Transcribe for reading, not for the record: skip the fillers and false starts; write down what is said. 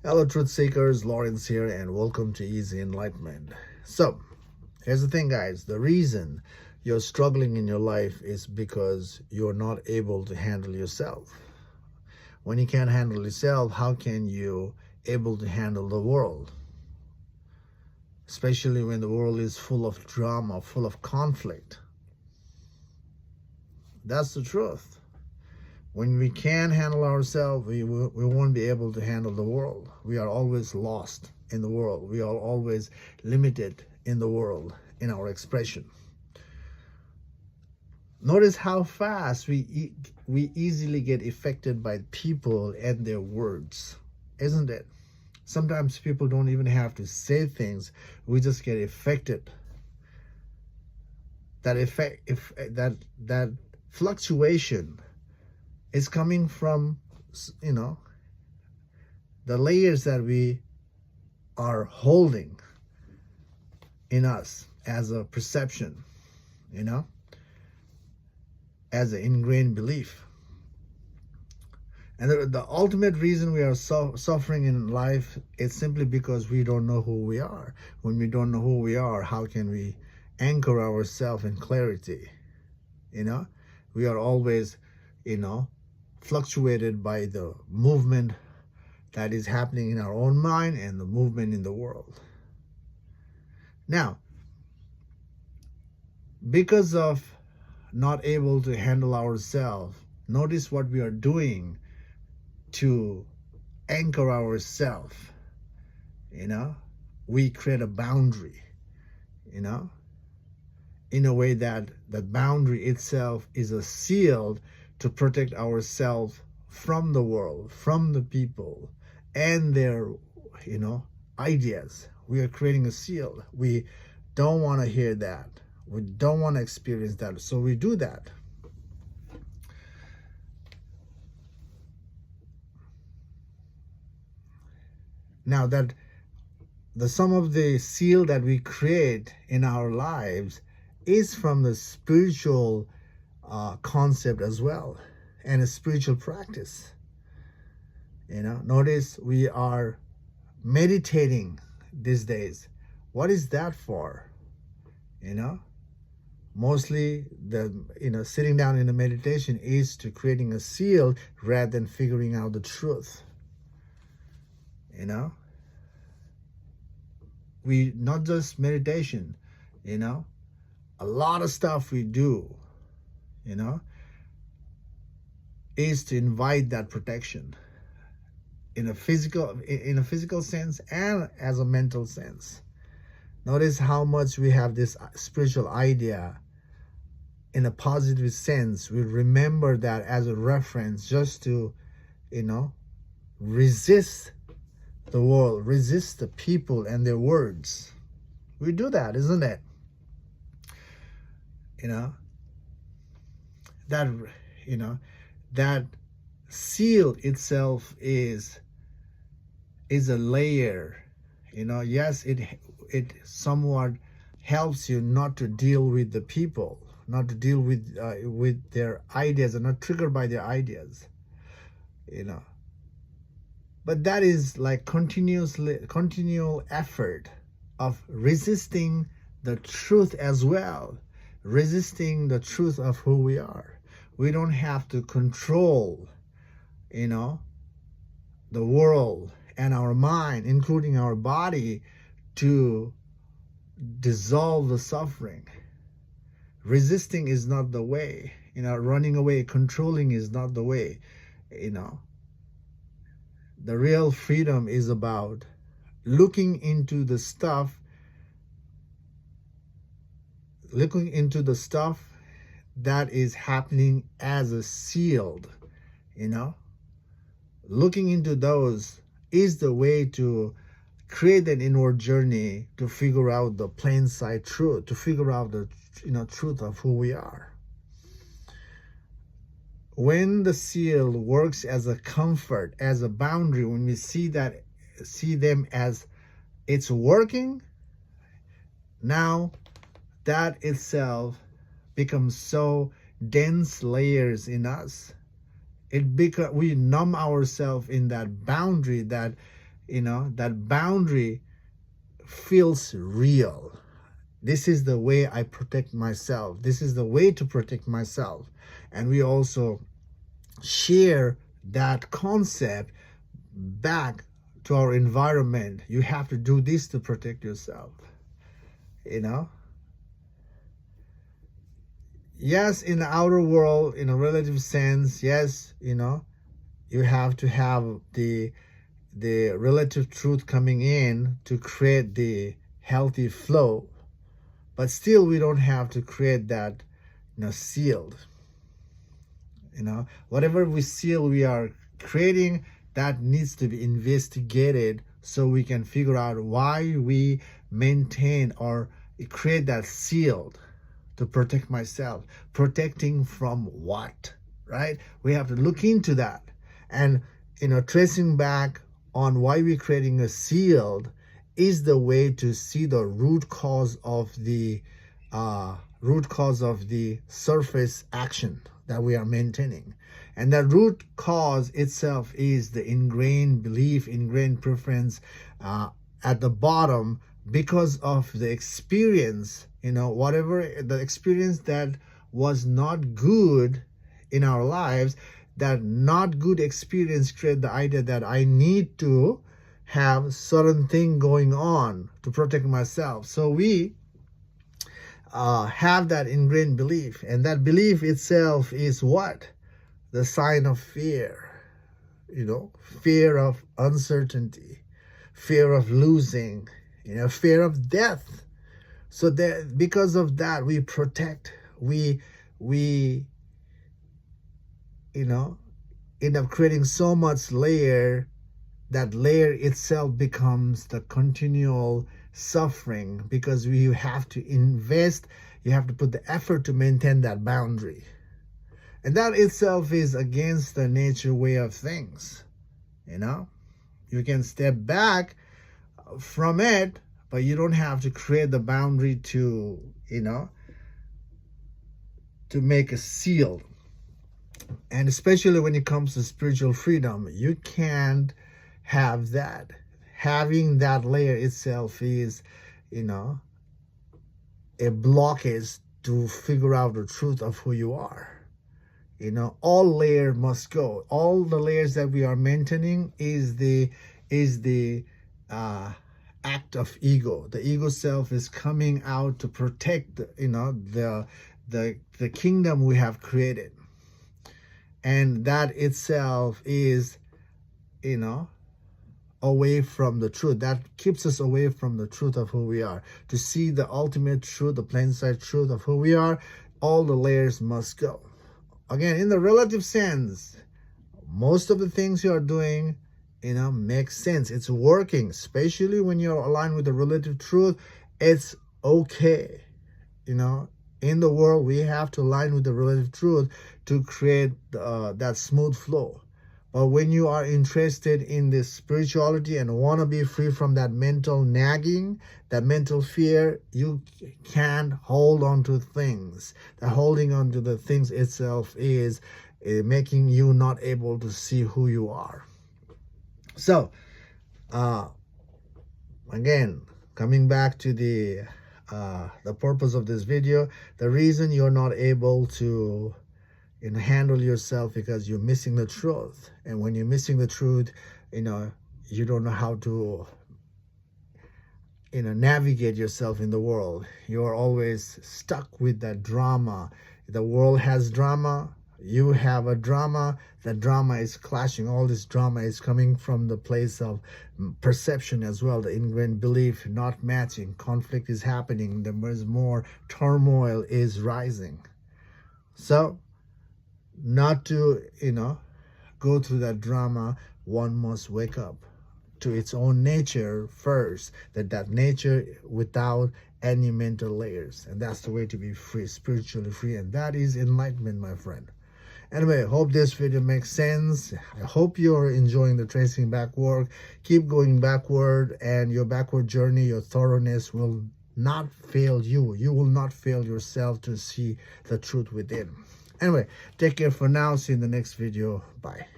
Hello, truth seekers. Lawrence here, and welcome to Easy Enlightenment. So, here's the thing, guys. The reason you're struggling in your life is because you're not able to handle yourself. When you can't handle yourself, how can you able to handle the world? Especially when the world is full of drama, full of conflict. That's the truth. When we can't handle ourselves, we won't be able to handle the world. We are always lost in the world. We are always limited in the world, in our expression. Notice how fast we easily get affected by people and their words, isn't it? Sometimes people don't even have to say things. We just get affected. That fluctuation is coming from, the layers that we are holding in us as a perception, as an ingrained belief. And the ultimate reason we are suffering in life is simply because we don't know who we are. When we don't know who we are, how can we anchor ourselves in clarity? We are always, fluctuated by the movement that is happening in our own mind and the movement in the world. Now, because of not able to handle ourselves, notice what we are doing to anchor ourselves. We create a boundary, in a way that the boundary itself is a shield to protect ourselves from the world, from the people, and their, ideas. We are creating a shield. We don't want to hear that. We don't want to experience that. So we do that. Now that the sum of the seal that we create in our lives is from the spiritual concept as well, and a spiritual practice. Notice we are meditating these days. What is that for? Mostly the sitting down in a meditation is to creating a seal rather than figuring out the truth. We not just meditation, a lot of stuff we do, is to invite that protection in a physical sense and as a mental sense. Notice how much we have this spiritual idea in a positive sense. We remember that as a reference just to, resist the world, resist the people and their words. We do that, isn't it? That seal itself is a layer. Yes, it somewhat helps you not to deal with the people, not to deal with their ideas, and not triggered by their ideas. But that is like continual effort of resisting the truth as well, resisting the truth of who we are. We don't have to control, the world and our mind, including our body, to dissolve the suffering. Resisting is not the way. Running away, controlling is not the way. The real freedom is about looking into the stuff that is happening as a shield. Looking into those is the way to create an inward journey to figure out the plain sight truth, to figure out the truth of who we are. When the seal works as a comfort, as a boundary, when we see them as it's working, now that itself becomes so dense layers in us. We numb ourselves in that boundary that that boundary feels real. This is the way I protect myself. This is the way to protect myself. And we also share that concept back to our environment. You have to do this to protect yourself. Yes, in the outer world, in a relative sense, yes, you have to have the relative truth coming in to create the healthy flow. But still, we don't have to create that, sealed. Whatever we seal, we are creating, that needs to be investigated so we can figure out why we maintain or create that sealed to protect myself. Protecting from what, right? We have to look into that. And, tracing back on why we're creating a sealed is the way to see the root cause of the surface action that we are maintaining. And the root cause itself is the ingrained belief, ingrained preference at the bottom, because of the experience, whatever the experience that was not good in our lives. That not good experience create the idea that I need to have certain thing going on to protect myself. So we have that ingrained belief, and that belief itself is what? The sign of fear. Fear of uncertainty, fear of losing, fear of death. So that because of that, we protect. We end up creating so much layer. That layer itself becomes the continual suffering, because you have to invest, you have to put the effort to maintain that boundary. And that itself is against the nature way of things. You can step back from it, but you don't have to create the boundary to, to make a seal. And especially when it comes to spiritual freedom, you can't have that. Having that layer itself is, a blockage to figure out the truth of who you are. All layer must go. All the layers that we are maintaining is the act of ego. The ego self is coming out to protect, the kingdom we have created. And that itself is, away from the truth. That keeps us away from the truth of who we are. To see the ultimate truth, the plain sight truth of who we are, all the layers must go. Again, in the relative sense, most of the things you are doing, makes sense. It's working, especially when you're aligned with the relative truth. It's okay. In the world, we have to align with the relative truth to create that smooth flow. But when you are interested in this spirituality and want to be free from that mental nagging, that mental fear, you can't hold on to things. That holding on to the things itself is making you not able to see who you are. So, again, coming back to the purpose of this video, the reason you're not able to handle yourself because you're missing the truth. And when you're missing the truth, you don't know how to navigate yourself in the world. You're always stuck with that drama. The world has drama, you have a drama. The drama is clashing. All this drama is coming from the place of perception as well. The ingrained belief not matching. Conflict is happening. There is more turmoil is rising. So not to go through that drama, one must wake up to its own nature first, that nature without any mental layers. And that's the way to be free, spiritually free. And that is enlightenment, my friend. Anyway, hope this video makes sense. I hope you're enjoying the tracing back work. Keep going backward, and your backward journey, your thoroughness will not fail you. You will not fail yourself to see the truth within. Anyway, take care for now. See you in the next video. Bye.